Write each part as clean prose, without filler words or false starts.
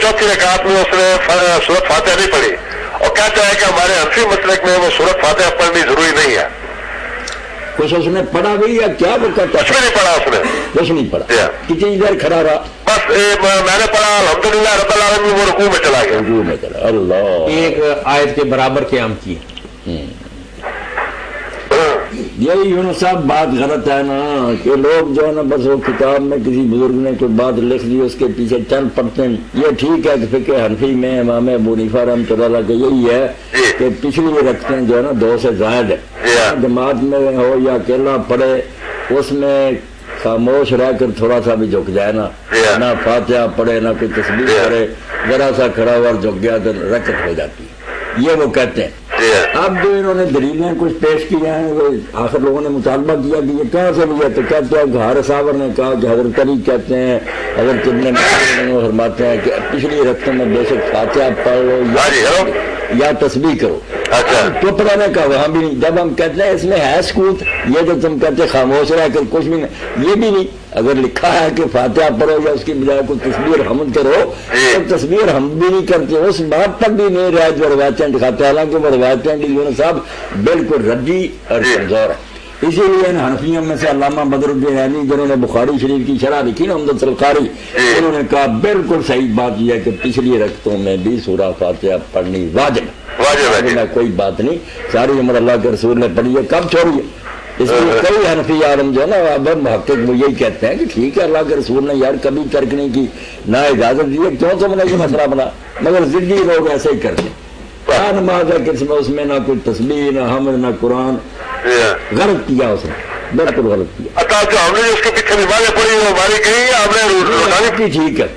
चौथी रकात में उसने सूरत फातिहा नहीं पढ़ी और कहता है कि हमारे हनफी मसलक में वो सूरत फातिहा पढ़नी जरूरी नहीं है। कुछ उसने पढ़ा भी या क्या वो कहता? कुछ भी नहीं पढ़ा उसने, कुछ नहीं पढ़ा, कितनी देर खड़ा रहा? बस मैंने पढ़ा अल्हम्दुलिल्लाह रब्बिल आलमीन, वो रुकू में चला गया। रुकू में चला, अल्लाह, एक आयत के बराबर क़याम की। यही यूनुस साहब बात गलत है ना कि लोग जो है ना बस वो किताब में किसी बुजुर्ग ने कोई बात लिख दी उसके पीछे चल पड़ते हैं। ये ठीक है कि फिक्र हनफी में इमाम अबू हनीफा रहमतुल्लाह के यही है कि पिछली रखते जो है ना 2 से ज़ायद है, जमात में हो या अकेला पढ़े उसमें खामोश रह कर थोड़ा सा भी झुक जाए ना फातिहा पढ़े ना कोई तस्बीह करे, जरा सा खड़ा हुआ झुक गया तो रकत हो जाती है, ये वो कहते हैं। अब जो इन्होंने दलीलें कुछ पेश की हैं वो आखिर लोगों ने मुतालबा किया कि ये कहाँ से भी है, तो कहते हैं हार सावर ने कहा कि हजरत अली कहते हैं, हजरत इब्न मसूद फरमाते हैं कि पिछली रकत में बेशक फातिहा पढ़ लो या तस्बीह करो। तो पता नहीं कहा वहां भी नहीं। जब हम कहते हैं इसमें है सकूत, ये जो तुम कहते खामोश रह कर कुछ भी नहीं, ये भी नहीं। अगर लिखा है कि फातिहा पढ़ो या उसकी बजाय कोई तस्बीर हमद करो तो तस्बीर हम भी नहीं करते, उस बात पर भी नहीं रियायत रवायतें दिखाते, हालांकि वो रवायतें यूनुस साहब बिल्कुल रद्दी और कमजोर है। इसीलिए हनफियों में से अल्लामा बदरुद्दीन रैनी जिन्होंने बुखारी शरीफ की शरह लिखी ना उम्दतुल कारी, उन्होंने कहा बिल्कुल सही बात यह है कि पिछली रकतों में भी सूरह फातिहा पढ़नी वाजिब है, कोई बात नहीं, सारी उम्र अल्लाह के रसूल ने पढ़ी है, कब छोड़ी है। इसलिए कई हनफी आलम जो है ना अब मुहक्किक वो यही कहते हैं कि ठीक है अल्लाह के रसूल ने यार कभी तर्क नहीं की, ना इजाजत दी है, क्यों तुमने ये मसला बना, मगर जिद्दी लोग ऐसे ही करते। क्या नमाज है किस्म उसमें ना कोई तस्बीह ना हमद ना कुरान, गलत किया उसने, बिल्कुल गलत किया। अच्छा हमने जो उसके पीछे नमाज़ें पढ़ी वो हमारी कही है, हमने आपकी ठीक है,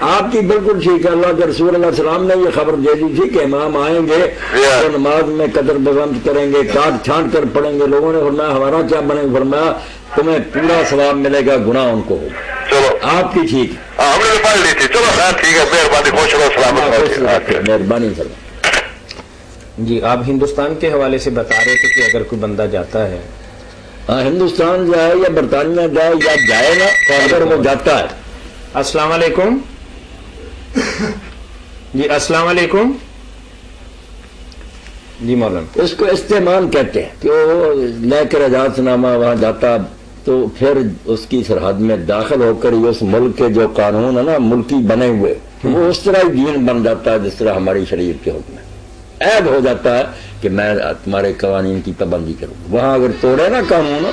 आपकी बिल्कुल ठीक है। अल्लाह के रसूल सलाम ने ये खबर दे दी थी कि इमाम आएंगे तो नमाज में कदर बगंत करेंगे, काट छांट कर पढ़ेंगे। लोगों ने फरमाया हमारा क्या बने, फरमाया तुम्हें पूरा सवाब मिलेगा, गुनाह उनको होगा। चलो आपकी ठीक, हमने पढ़ ली थी, चलो ठीक है, मेहरबानी, खुश रहो, सलामत, मेहरबानी सर। जी आप हिंदुस्तान के हवाले से बता रहे थे कि अगर कोई बंदा जाता है, हाँ हिंदुस्तान जाए या बरतानिया जाए या जाए ना, तो अगर वो जाता है। अस्सलाम वालेकुम जी, अस्सलाम वालेकुम जी मौलाना। इसको इस्तेमाल कहते हैं कि वो लेकर इजाजतनामा वहां जाता तो फिर उसकी सरहद में दाखिल होकर ही उस मुल्क के जो कानून है ना मुल्की बने हुए वो उस तरह ही दीन बन जाता है जिस तरह हमारी शरीयत के हुक्म है। ऐब हो जाता है कि मैं तुम्हारे कवानीन की पाबंदी करूँ, वहां अगर तोड़े ना कानून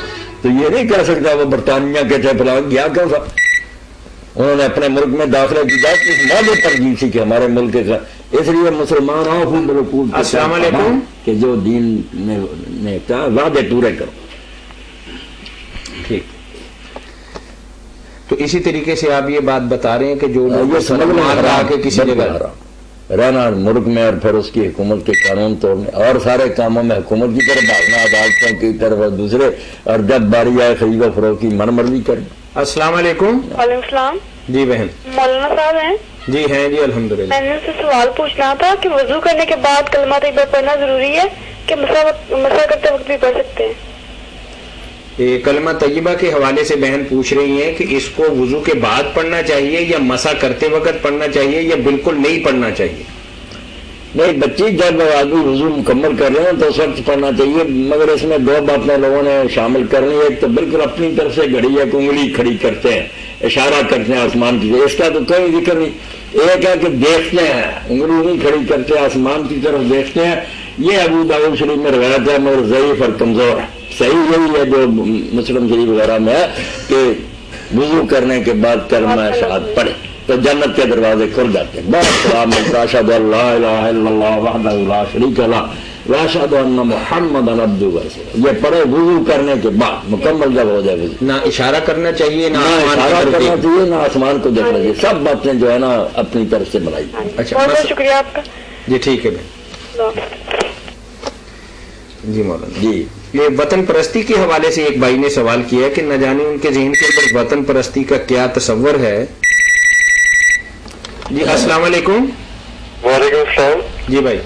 तो ये नहीं कह सकता वो बरतानिया के थे फलां गया क्यों था। उन्होंने अपने मुल्क में दाखिला की जाए इस वादे पर दी थी कि हमारे मुल्क का, इसलिए मुसलमान आओ कि जो दीन ने कहा वादे पूरे करो। ठीक, तो इसी तरीके से आप ये बात बता रहे हैं कि जो ये समझ में रहा कि किसी जगह रहना मुल्क में और फिर उसकी हुकूमत के कानून तोड़ने और सारे कामों में हुकूमत की तरफ भागना, अदालतों की तरफ और दूसरे, और जब बारी आए खरीदो फरोख्त की मनमर्जी करना। अस्सलाम वालेकुम। वालेकुम सलाम। जी बहन। मौलाना साहब हैं? जी हैं जी अल्हम्दुलिल्लाह। मैंने उससे सवाल पूछना था कि वजू करने के बाद कलमा तैयबा पढ़ना जरूरी है कि मसा करते वक्त भी पढ़ सकते हैं? कलमा तैयबा के हवाले से बहन पूछ रही हैं कि इसको वुजू के बाद पढ़ना चाहिए या मसा करते वक्त पढ़ना चाहिए या बिल्कुल नहीं पढ़ना चाहिए? नहीं बच्ची, जब आदमी वुजू मुकम्मल कर रहे हैं तो उस वक्त पढ़ना चाहिए, मगर इसमें 2 बातें लोगों ने शामिल करनी है। एक तो बिल्कुल अपनी तरफ से घड़ी या उंगली खड़ी करते हैं, इशारा करते हैं आसमान की तरफ, इसका तो कोई जिक्र नहीं। एक है कि देखते हैं, उंगली नहीं खड़ी करते, आसमान की तरफ देखते हैं। ये अबू दाऊद शरीफ में रवायत है मगर ज़ईफ और कमजोर है। सही यही है जो मुस्लिम शरीफ वगैरह में है कि वुजू करने के बाद कलमा शहादत पढ़े तो जन्नत के दरवाजे खुल जाते हैं। बहुत सलाम मिलता है, अशहदु अल्ला इलाहा इल्लल्लाह वहदहु ला शरीका लहु व अशहदु अन्ना मुहम्मदन अब्दुहु व रसूलुहु। ये पढ़े वुजू करने के बाद मुकम्मल जब हो जाए वुजू, ना इशारा करना चाहिए ना इशारा करना चाहिए ना आसमान को देखना चाहिए। सब बातें जो है ना अपनी तरफ से बनाई। अच्छा बहुत बहुत शुक्रिया आपका जी। ठीक है जी मौलाना जी। ये वतन परस्ती के हवाले से एक भाई ने सवाल किया कि न जाने उनके ज़हन के अंदर वतन परस्ती का क्या तस्वर है। जी अस्सलाम वालेकुम। वालेकुम सलाम। जी भाई।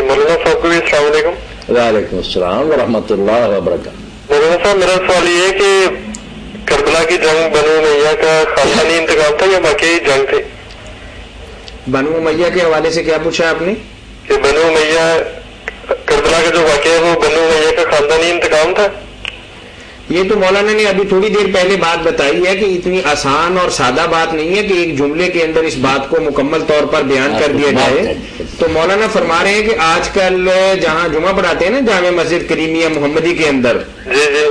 मौलाना साहब को भी अस्सलाम वालेकुम। वालेकुम अस्सलाम व रहमतुल्लाह व बरकातहू। मौलाना साहब मेरा सवाल ये है कि करबला की जंग बनु उमैया का खानदानी इंतकाम था या बाकी जंग थे? बनु उमैया के हवाले से क्या पूछा आपने? कि बनु उमैया करबला का जो वाक़या है वो बनु उमैया का खानदानी इंतकाम था। ये तो मौलाना ने अभी थोड़ी देर पहले बात बताई है कि इतनी आसान और सादा बात नहीं है कि एक जुमले के अंदर इस बात को मुकम्मल तौर पर बयान कर दिया जाए। तो मौलाना फरमा रहे हैं कि आजकल जहाँ जुमा पढ़ाते हैं ना जामे मस्जिद करीमिया मोहम्मदी के अंदर,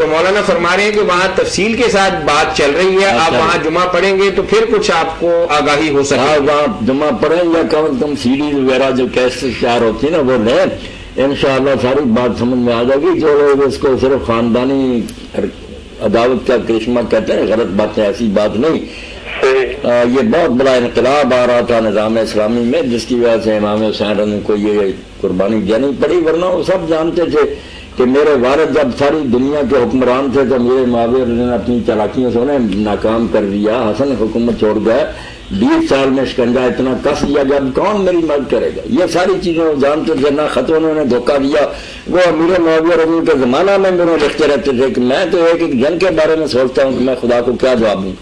तो मौलाना फरमा रहे हैं कि वहाँ तफसील के साथ बात चल रही है, आप वहाँ जुमा पढ़ेंगे तो फिर कुछ आपको आगाही हो सके। वहाँ जुमा पढ़ें या कम तुम सीडीज वगैरह जो कैसेट तैयार होती है ना वो लें, इंशाअल्लाह सारी बात समझ में आ जाएगी। जो लोग इसको सिर्फ खानदानी अदावत का करिश्मा कहते हैं, गलत बात है, ऐसी बात नहीं। ये बहुत बड़ा इनकलाब आ रहा था निज़ाम इस्लामी में, जिसकी वजह से इमाम हुसैन को ये कुर्बानी देनी पड़ी, वरना वो सब जानते थे कि मेरे वालिद जब सारी दुनिया के हुक्मरान थे तो मेरे माविर ने अपनी चालाकियों से उन्हें नाकाम कर दिया। हसन हुकूमत छोड़ गए, 20 साल में शिकंजा इतना कस दिया, जब कौन मेरी मदद करेगा। ये सारी चीजें वो जानते थे। ना खतों ने धोखा दिया, वो अमीर माविया रजूल के जमाना में मेरे लिखते रहते थे कि मैं तो एक एक जंग के बारे में सोचता हूँ कि मैं खुदा को क्या जवाब दूँ।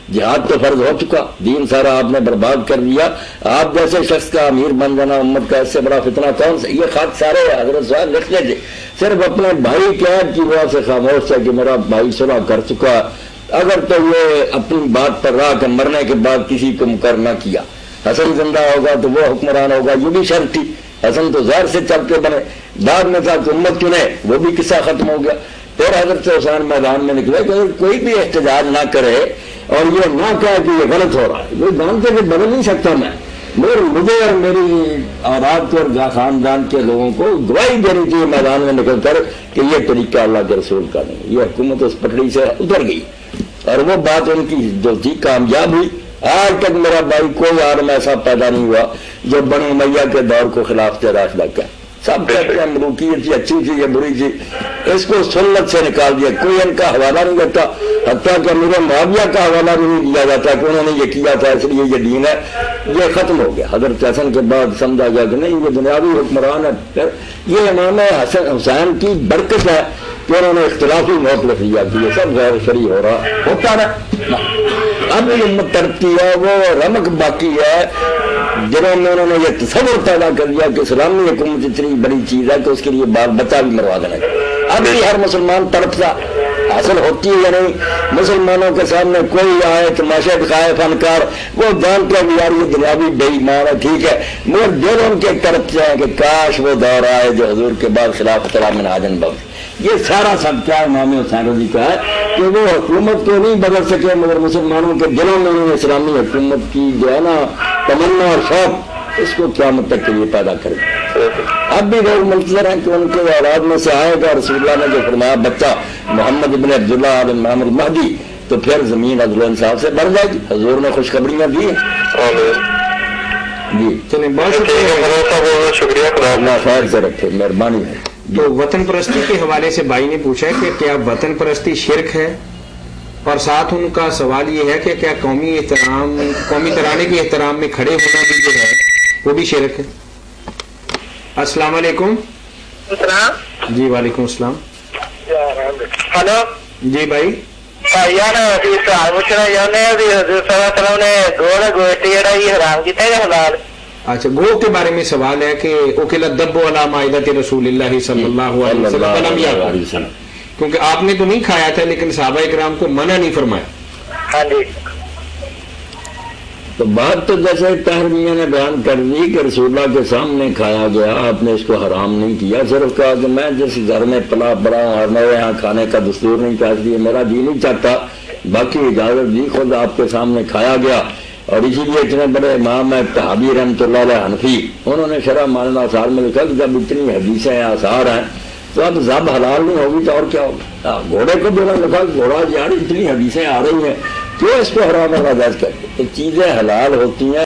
जिहाद तो फर्ज हो चुका, दीन सारा आपने बर्बाद कर दिया। आप जैसे शख्स का अमीर बन जाना उम्मत का, इससे बड़ा फितना कौन सा। ये खाद सारे हजरत साहब लिखते थे, सिर्फ अपने भाई कैद की वजह से खामोश है कि मेरा भाई सुलह कर चुका। अगर तो ये अपनी बात पर रहा कि मरने के बाद किसी को मुकर न किया, हसन जिंदा होगा तो वो हुक्मरान होगा, ये भी शर्त थी। हसन तो जहर से चल के बने, बाद में था कि उम्मत चुने, वो भी किस्सा खत्म हो गया। फिर हजरत हुसैन मैदान में निकले कि अगर कोई भी एहतजाज ना करे और ये ना कहे कि ये गलत हो रहा है, वो जानते कि बदल नहीं सकता मैं, मुझे और मेरी औलाद को और खानदान के लोगों को गवाही देनी चाहिए मैदान में निकल कर कि ये तरीका अल्लाह के रसूल का नहीं। ये हुकूमत उस पटड़ी से उतर गई और वो बात उनकी जो थी कामयाब हुई। आज तक मेरा भाई कोई आलम ऐसा पैदा नहीं हुआ जो बनु उमैया के दौर को खिलाफ राशदा का। सब कहते हैं मलूकियत थी, अच्छी थी या बुरी थी, इसको सुन्नत से निकाल दिया। कोई इनका हवाला नहीं देता, हत्ता कि अमीर मुआविया का हवाला नहीं दिया जाता कि उन्होंने ये किया था इसलिए ये दीन है। ये खत्म हो गया। हजरत हसन के बाद समझा गया कि नहीं, ये दुनियावी हुक्मरान है। फिर ये इमाम हसन हुसैन की बरकत है कि उन्होंने इख्तिलाफी मौत लिख दिया कि ये सब गैर शरई हो रहा होता ना। अब ये उम्मत तरक्की है, वो रमक बाकी है जिन्होंने उन्होंने ये तस्वर पैदा कर दिया कि इस्लामी हुकूमत इतनी बड़ी चीज है कि उसके लिए बाल बच्चा भी मरवा देना। अब भी हर मुसलमान तड़पता हासिल होती है या नहीं। मुसलमानों के सामने कोई आए तमाशा दिखाए फनकार, वो जानते हैं यार ये दुनियावी बेईमान है, ठीक है, मगर दिल उनके तड़पते हैं कि काश वो दौर आए जो हुजूर के बाद खिलाफत मिनहाजन बख्श। ये सारा सब क्या इमाम हुसैन रज़ी का है कि वो हुकूमत को नहीं बदल सके, मगर मुसलमानों के दिलों में उन्होंने इस्लामी हुकूमत की जो है ना तमन्ना और शौक, इसको क़यामत तक के लिए पैदा करें। अब भी लोग मुंतज़र हैं कि उनके औलाद में से आएगा रसूलुल्लाह ने जो फरमाया बच्चा मोहम्मद इब्न अब्दुल्लाह बिन मोहम्मद महदी, तो फिर जमीन अदल इंसाफ से बढ़ जाएगी। हुजूर ने खुशखबरियां दी जी। चलिए बहुत शुक्रिया, खैर से रखे, मेहरबानी है। तो वतन परस्ती के हवाले से भाई ने पूछा है कि क्या वतन परस्ती शिर्क है, और साथ उनका सवाल ये है कि क्या कौमी तराने के एहतराम में खड़े होना भी जो है वो भी शिर्क है। अस्सलाम वालेकुम। जी वालेकुम अस्सलाम। हेलो जी भाई अच्छा, गो के बारे में सवाल है कि उकिलत दब्बु अला माइदत रसूलिल्लाह सल्लल्लाहु अलैहि वसल्लम, क्योंकि आपने तो नहीं खाया था लेकिन सहाबा इकराम को मना नहीं फरमाया। हाँ जी। तो बात तो जैसे ताहिर मियां ने बयान कर दी कि रसूलुल्लाह के सामने खाया गया, आपने इसको हराम नहीं किया, सिर्फ कहा कि मैं जिस घर में पला बड़ा और मेरे यहाँ खाने का दस्तूर नहीं चाहती है, मेरा जी नहीं चाहता, बाकी इजाजत दी, खुद आपके सामने खाया गया। और इसीलिए इतने बड़े इमाम है तहाबी रहमतुल्लाह अलैह हनफी, उन्होंने शरह मानना आसार में लिखा कि जब इतनी हदीसें आसार हैं तो अब जब हलाल नहीं होगी तो और क्या होगा। घोड़े को भी उन्होंने लिखा घोड़ा यार इतनी हदीसें आ रही हैं क्यों इसको हराम और नाजायज करते। तो चीजें हलाल होती हैं।